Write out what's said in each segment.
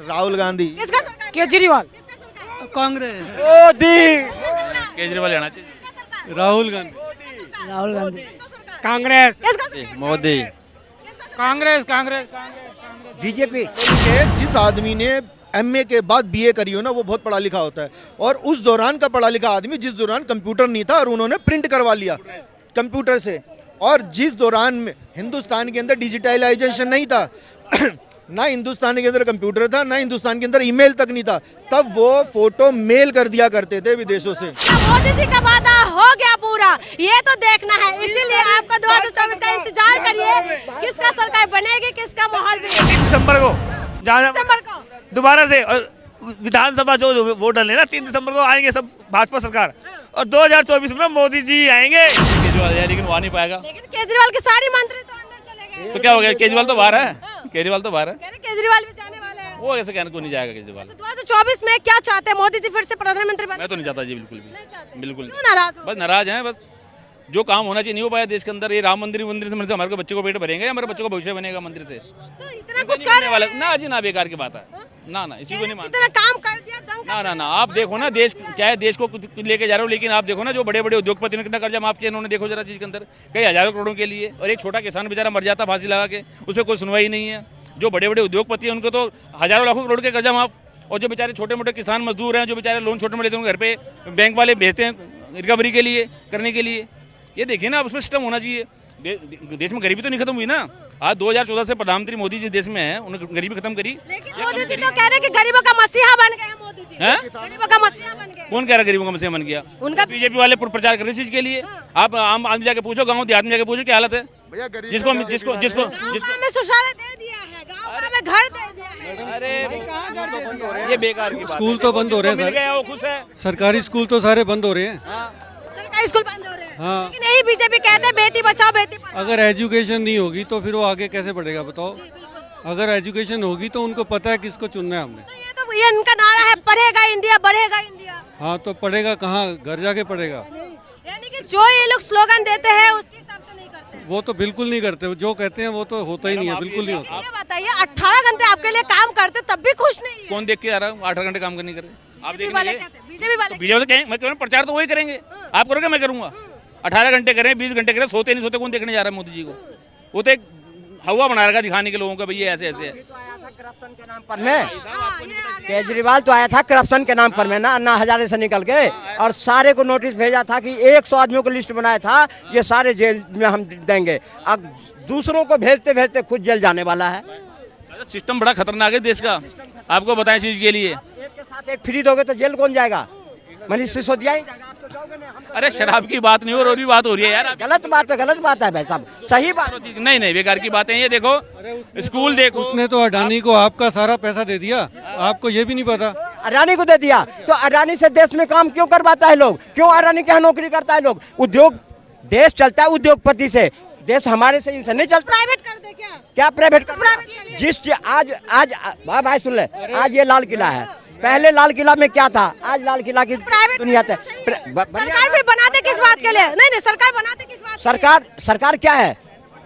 राहुल गांधी। किसका सरकार? केजरीवाल। किसका सरकार? कांग्रेस। मोदी। केजरीवाल आना चाहिए। राहुल गांधी। राहुल गांधी। किसका सरकार? कांग्रेस। किसका सरकार? मोदी। कांग्रेस कांग्रेस बीजेपी। जिस आदमी ने एमए के बाद बीए करी हो ना, वो बहुत पढ़ा लिखा होता है। और उस दौरान का पढ़ा लिखा आदमी जिस दौरान कंप्यूटर नहीं था और उन्होंने प्रिंट करवा लिया कंप्यूटर से, और जिस दौरान में हिंदुस्तान के अंदर डिजिटलाइजेशन नहीं था ना हिंदुस्तान के अंदर कंप्यूटर था, ना हिंदुस्तान के अंदर ईमेल तक नहीं था, तब वो फोटो मेल कर दिया करते थे विदेशों से। मोदी जी का वादा हो गया पूरा, ये तो देखना है। इसीलिए आपका 2024 का इंतजार करिए, किसका सरकार बनेगी, किसका माहौल भी। 3 दिसंबर को दिसंबर को दोबारा से विधानसभा जो वोट डाले ना 3 दिसंबर को आएंगे सब भाजपा सरकार, और 2024 में मोदी जी आएंगे। केजरीवाल है लेकिन वहाँ नहीं पाएगा। लेकिन केजरीवाल के सारे मंत्री तो अंदर चले गए, तो क्या हो गया? केजरीवाल तो बाहर है। केजरीवाल तो बाहर है। कह रहे केजरीवाल भी जाने वाले हैं। वो ऐसे कहने को नहीं जाएगा केजरीवाल। तो 2024 में क्या चाहते हैं? मोदी जी फिर से प्रधानमंत्री बने? मैं तो नहीं चाहता जी, बिल्कुल नहीं भी, चाहते। बिल्कुल क्यों नाराज हो? बस नाराज हैं। बस जो काम होना चाहिए नहीं हो पाया देश के अंदर। ये राम मंदिर से हमारे को बच्चे को पेट भरेंगे, हमारे बच्चों का भविष्य बनेगा मंदिर से। तो इतना कुछ कर रहे हैं। ना जी ना, बेकार की बात है। ना इसी को नहीं मानते। इतना काम कर दिया, दंग कर ना आप देखो ना, देश चाहे देश को लेके जा रहे हो, लेकिन आप देखो ना जो बड़े बड़े उद्योगपति ने कितना कर्जा माफ किया इन्होंने, देखो जरा चीज के अंदर कई हजारों करोड़ों के लिए, और एक छोटा किसान बेचारा मर जाता फांसी लगा के, उस पर कोई सुनवाई नहीं है। जो बड़े बड़े उद्योगपति हैं उनको तो हजारों लाखों करोड़ के कर्जा माफ, और जो बेचारे छोटे मोटे किसान मजदूर हैं, जो बेचारे लोन छोटे मोटे लेते हैं घर पे बैंक वाले भेजते हैं रिकवरी के लिए, करने के लिए। ये देखिए ना, उसमें सिस्टम होना चाहिए। देश में गरीबी तो नहीं खत्म हुई ना। आज 2014 से प्रधानमंत्री मोदी जी देश में है, उन्होंने गरीबी खत्म करी। लेकिन मोदी जी तो कह रहे हैं कि गरीबों का मसीहा बन गए हैं मोदी जी। हैं? गरीबों का मसीहा बन गए। कौन कह रहा है गरीबों का मसीहा बन गया? उनका बीजेपी वाले प्रचार कर रहे इस चीज के लिए। आप आम आदमी जाके पूछो, गाँव देहात में जाके पूछो क्या हालत है। जिसको जिसको जिसको गाँव में शौचालय दे दिया है, गाँव में घर दे दिया है। अरे ये बेकार की बात है। स्कूल तो बंद हो रहे हैं मिल सर। गया वो खुश है। सरकारी स्कूल तो सारे बंद हो रहे हैं। सरकारी स्कूल बंद हो रहे हैं। हाँ। लेकिन यही बीजेपी कहते हैं बेटी बचाओ बेटी पढ़ाओ। अगर एजुकेशन नहीं होगी तो फिर वो आगे कैसे बढ़ेगा बताओ। अगर एजुकेशन होगी तो उनको पता है किसको चुनना है हमने। तो ये इनका नारा है, पढ़ेगा इंडिया बढ़ेगा इंडिया। हाँ तो पढ़ेगा कहाँ, घर जाके पढ़ेगा। यानी कि जो ये लोग स्लोगन देते हैं उसके हिसाब से नहीं करते हैं। वो तो बिल्कुल नहीं करते, जो कहते हैं वो तो होता ही नहीं है, बिल्कुल नहीं होता। ये बताइए 18 घंटे आपके लिए काम करते तब भी खुश नहीं है। कौन देख के आ रहा है 8 घंटे काम करने कर रहे? आप बीजेपी वाले देखेंगे कहते हैं, बीजेपी वाले बीजेपी तो कहेंगे, मैं कह रहा हूं, प्रचार तो वही करेंगे। आप करोगे मैं करूंगा। 18 घंटे करें, 20 घंटे करें, सोते नहीं सोते कौन देखने जा रहा है मोदी जी को? वो तो एक हवा बना रखा दिखाने के लोगों का, भैया ऐसे ऐसे है। करप्शन के नाम पर में केजरीवाल तो आया था करप्शन के नाम पर में ना, अन्ना हजारे से निकल के, और सारे को नोटिस भेजा था कि 100 आदमियों को लिस्ट बनाया था, ये सारे जेल में हम देंगे। अब दूसरों को भेजते भेजते खुद जेल जाने वाला है। सिस्टम बड़ा खतरनाक है देश का, आपको बताएं इस चीज के लिए। एक के साथ एक फ्री दोगे तो जेल कौन जाएगा? मनीष सिसोदिया ही जाएगा। आप तो जाओगे नहीं, हम तो अरे शराब की बात नहीं हो रही, और भी बात हो रही है यार। गलत बात है भाई साहब, सही बात। नहीं बेकार की बातें। ये देखो स्कूल देखो, उसने तो अडानी को आपका सारा पैसा दे दिया, आपको ये भी नहीं पता। अडानी को दे दिया तो अडानी से देश में काम क्यों करवाता है लोग? क्यों अडानी के यहाँ नौकरी करता है लोग? उद्योग, देश चलता है उद्योगपति से, देश हमारे से इनसे नहीं चलता। प्राइवेट कर दे क्या प्राइवेट प्राइवेट जिस आज भाई सुन ले, आज ये लाल किला है, पहले लाल किला में क्या था, आज लाल किला की दुनिया है। सरकार फिर बनाते किस बात के लिए? नहीं सरकार बनाते किस बात? सरकार क्या है?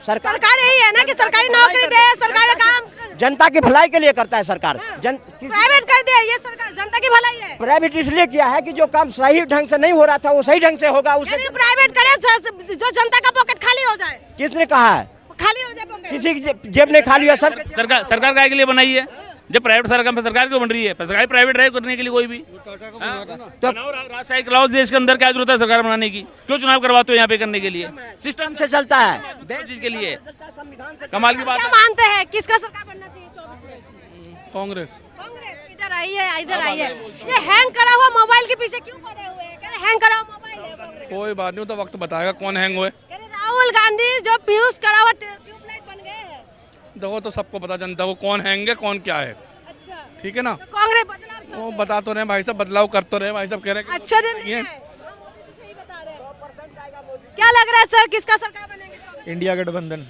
सरकार यही है ना कि सरकारी नौकरी दे, सरकारी काम जनता की भलाई के लिए करता है सरकार। प्राइवेट कर दे, ये सरकार जनता की भलाई है। प्राइवेट इसलिए किया है कि जो काम सही ढंग से नहीं हो रहा था वो सही ढंग से होगा। उसे प्राइवेट करे जो जनता का पॉकेट खाली हो जाए। किसने कहा है खाली हो जाए पॉकेट? किसी की जेब नहीं खाली है। सरकार काय के लिए बनाई है? जब प्राइवेट सरकार क्यों बन रही है? सरकारी प्राइवेट ड्राइव करने के लिए कोई भी तो राजशाही क्लाउज देश के अंदर क्या जरूरत है सरकार बनाने की? क्यों चुनाव करवाते हो यहाँ पे करने के लिए? सिस्टम से चलता है चीज के लिए। कमाल की बात क्या है। मानते हैं किसका सरकार बनना चाहिए 24 में? कांग्रेस। कांग्रेस। इधर आइए। ये हैंग करा हुआ मोबाइल के पीछे क्यों पड़े हुए हैं? कह रहे हैंग करा हुआ मोबाइल है कांग्रेस। कोई बात नहीं, तो वक्त बताएगा कौन हैंग हुए। कह रहे राहुल गांधी जो पीयूष करा हुआ ट्यूबलाइट बन गए हैं। देखो तो सबको पता, जनता को कौन हैंग है कौन क्या है। अच्छा ठीक है ना, तो कांग्रेस बदलाव चाहते वो हैं। बता तो रहे भाई साहब, बदलाव कर तो रहे भाई साहब, कह रहे हैं अच्छा दिन नहीं है। सही बता रहे हैं। क्या लग रहा है सर किसका सरकार बनेगी 24 में? इंडिया गठबंधन।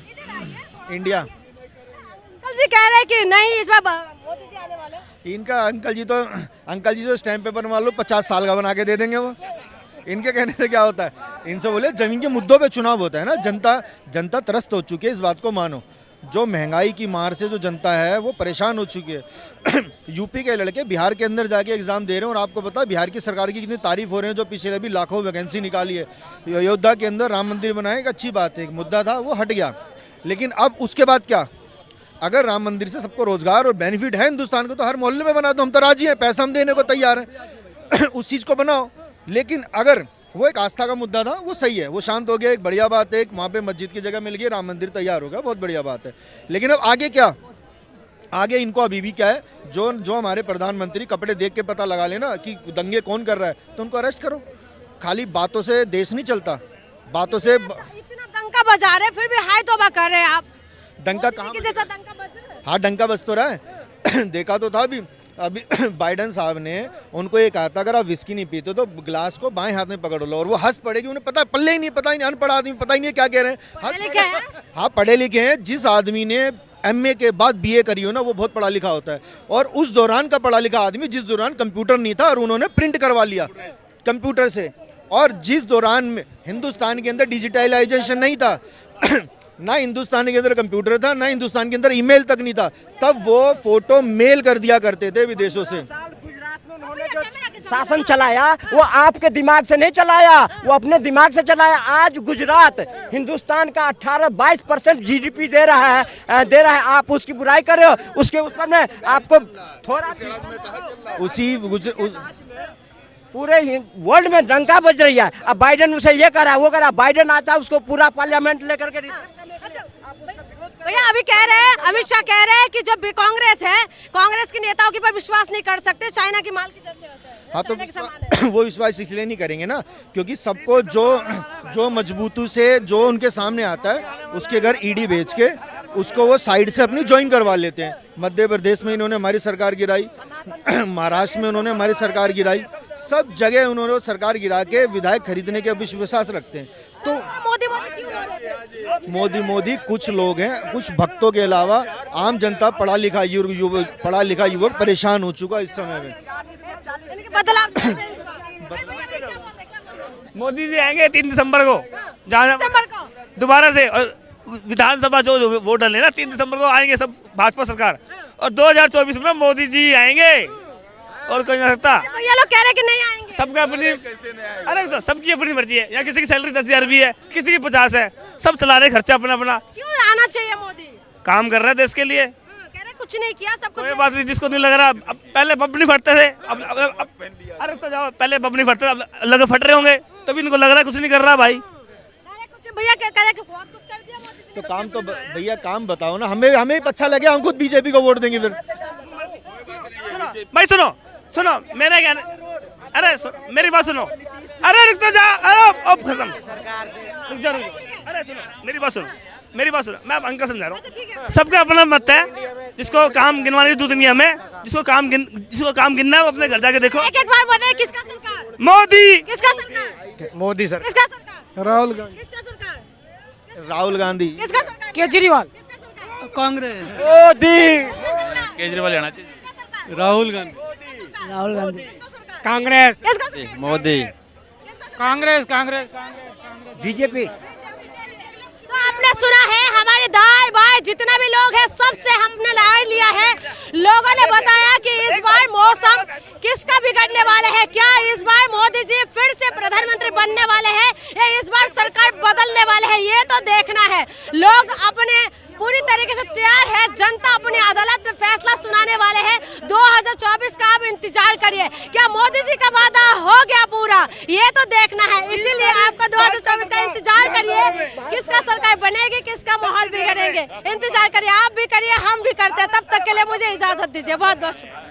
इंडिया। अंकल जी कह रहे हैं कि नहीं इस बार मोदी जी आने वाले हैं। इनका अंकल जी तो स्टैम्प पेपर मान लो 50 साल का बना के दे देंगे वो। इनके कहने से क्या होता है? इनसे बोले जमीन के मुद्दों पे चुनाव होता है ना, जनता त्रस्त हो चुकी है, इस बात को मानो। जो महंगाई की मार से जो जनता है वो परेशान हो चुकी है। यूपी के लड़के बिहार के अंदर जाके एग्ज़ाम दे रहे हैं और आपको पता है बिहार की सरकार की कितनी तारीफ हो रहे हैं, जो पिछले भी लाखों वैकेंसी निकाली है। अयोध्या के अंदर राम मंदिर बनाए, एक अच्छी बात है, एक मुद्दा था वो हट गया, लेकिन अब उसके बाद क्या? अगर राम मंदिर से सबको रोजगार और बेनिफिट है हिंदुस्तान को तो हर मोहल्ले में बना दो, हम तो राजी हैं, पैसा हम देने को तैयार हैं। उस चीज़ को बनाओ। लेकिन अगर वो एक आस्था का मुद्दा था, वो सही है, वो शांत हो गया, एक बढ़िया बात है, एक वहाँ पे मस्जिद की जगह मिल गई, राम मंदिर तैयार हो गया, बहुत बढ़िया बात है। लेकिन अब आगे क्या? आगे इनको अभी भी क्या है, जो हमारे प्रधानमंत्री कपड़े देख के पता लगा लेना कि दंगे कौन कर रहा है तो उनको अरेस्ट करो। खाली बातों से देश नहीं चलता, बातों से। इतना डंका बजा रहे फिर भी हाय तौबा कर रहे हैं आप। डंका कहाँ? जैसा डंका बज रहा है। हाँ, डंका बज तो रहा है। देखा तो था अभी बाइडन साहब ने उनको ये कहा था, अगर आप विस्की नहीं पीते तो ग्लास को बाएं हाथ में पकड़ लो, और वो हंस पड़ेगी। उन्हें पता पल्ले ही नहीं, पता ही नहीं, अनपढ़ आदमी, पता ही नहीं क्या कह रहे हैं। हाँ, पढ़े लिखे हैं। जिस आदमी ने एमए के बाद बीए करी हो ना, वो बहुत पढ़ा लिखा होता है। और उस दौरान का पढ़ा लिखा आदमी, जिस दौरान कंप्यूटर नहीं था और उन्होंने प्रिंट करवा लिया कंप्यूटर से, और जिस दौरान में हिंदुस्तान के अंदर डिजिटलाइजेशन नहीं था, ना हिंदुस्तान के अंदर कंप्यूटर था, ना हिंदुस्तान के अंदर ईमेल तक नहीं था, तब वो फोटो मेल कर दिया करते थे विदेशों से। गुजरात में उन्होंने जो शासन चलाया वो आपके दिमाग से नहीं चलाया, वो अपने दिमाग से चलाया। आज गुजरात हिंदुस्तान का 18-22% जीडीपी दे रहा है। आप उसकी बुराई कर रहे हो, उसके ऊपर में आपको थोड़ा पूरे वर्ल्ड में डंका बज रही है। अब बाइडेन उसे ये करा, वो करा, बाइडेन आता है उसको पूरा पार्लियामेंट लेकर के। भैया अभी कह रहे हैं, अमित शाह कह रहे हैं कि जो भी कांग्रेस है, कांग्रेस के नेताओं के पर विश्वास नहीं कर सकते, चाइना की माल की जैसे होता है। हाँ, तो वो विश्वास इसलिए नहीं करेंगे ना क्योंकि सबको जो मजबूती से जो उनके सामने आता है उसके घर ईडी भेज के उसको वो साइड से अपनी ज्वाइन करवा लेते हैं। मध्य प्रदेश में इन्होंने हमारी सरकार गिराई, महाराष्ट्र में उन्होंने हमारी सरकार गिराई, सब जगह उन्होंने सरकार गिरा के विधायक खरीदने के विश्वास रखते हैं। तो मोदी क्यों हो रहे थे? मोदी कुछ लोग हैं, कुछ भक्तों के अलावा आम जनता पढ़ा लिखा युवक परेशान हो चुका है इस समय में। बदलाव मोदी जी आएंगे 3 दिसंबर को, दिसंबर को दोबारा से। और विधानसभा जो वोट डाले ना 3 दिसंबर को आएंगे सब भाजपा सरकार, और 2024 में मोदी जी आएंगे और कोई नहीं सकता। ये लोग कह रहे हैं कि नहीं आएंगे। सबका अपनी, अरे तो सबकी अपनी मर्जी है। यहाँ किसी की सैलरी 10,000 भी है, किसी की 50 है, सब चला रहे खर्चा अपना अपना। क्यों आना चाहिए मोदी? काम कर रहा है देश के लिए। कह रहे कुछ नहीं किया, सब कुछ। कोई बात नहीं, जिसको नहीं लग रहा। अब पहले बम नहीं फटते थे, अब अरे तो जाओ, पहले बम नहीं फटते, अब लगे फट रहे होंगे, तभी इनको लग रहा है कुछ नहीं कर रहा भाई। भैया कह रहे हैं बहुत कुछ कर दिया मोदी तो काम तो भैया काम बताओ ना, हमें अच्छा लगे, हम खुद बीजेपी को वोट देंगे फिर। भाई सुनो मेरे क्या, अरे मेरी बात सुनो, अरे रुक तो जा, अरे खत्म, रुक जा। अरे सुनो मेरी बात सुनो, मैं अंकल समझा रहा हूँ। सबका अपना मत है, जिसको काम गिनवाने की दुनिया में, जिसको काम गिनना है वो अपने घर जाके देखो। एक बार बोले किसका सरकार? मोदी। किसका सरकार? मोदी सर। किसका सरकार? राहुल गांधी। किसका सरकार? राहुल गांधी। किसका सरकार? केजरीवाल। किसका सरकार? कांग्रेस। मोदी। केजरीवाल आना चाहिए। राहुल गांधी। राहुल गांधी। कांग्रेस। मोदी। कांग्रेस। बीजेपी। तो आपने सुना है, हमारे दाएं बाएं जितना भी लोग हैं सबसे हमने राय लिया है। लोगों ने बताया कि इस बार मौसम किसका बिगड़ने वाले हैं, क्या इस बार मोदी जी फिर से प्रधानमंत्री बनने वाले हैं या इस बार सरकार बदलने वाले हैं, ये तो देखना है। लोग अपने पूरी तरीके से तैयार है, जनता अपनी अदालत में फैसला सुनाने वाले हैं। 2024 का आप इंतजार करिए, क्या मोदी जी का वादा हो गया पूरा, ये तो देखना है। इसीलिए आपका 2024 का इंतजार करिए, किसका सरकार बनेगी, किसका माहौल बिगड़ेंगे, इंतजार करिए। आप भी करिए, हम भी करते हैं। तब तक के लिए मुझे इजाजत दीजिए। बहुत बहुत शुक्रिया।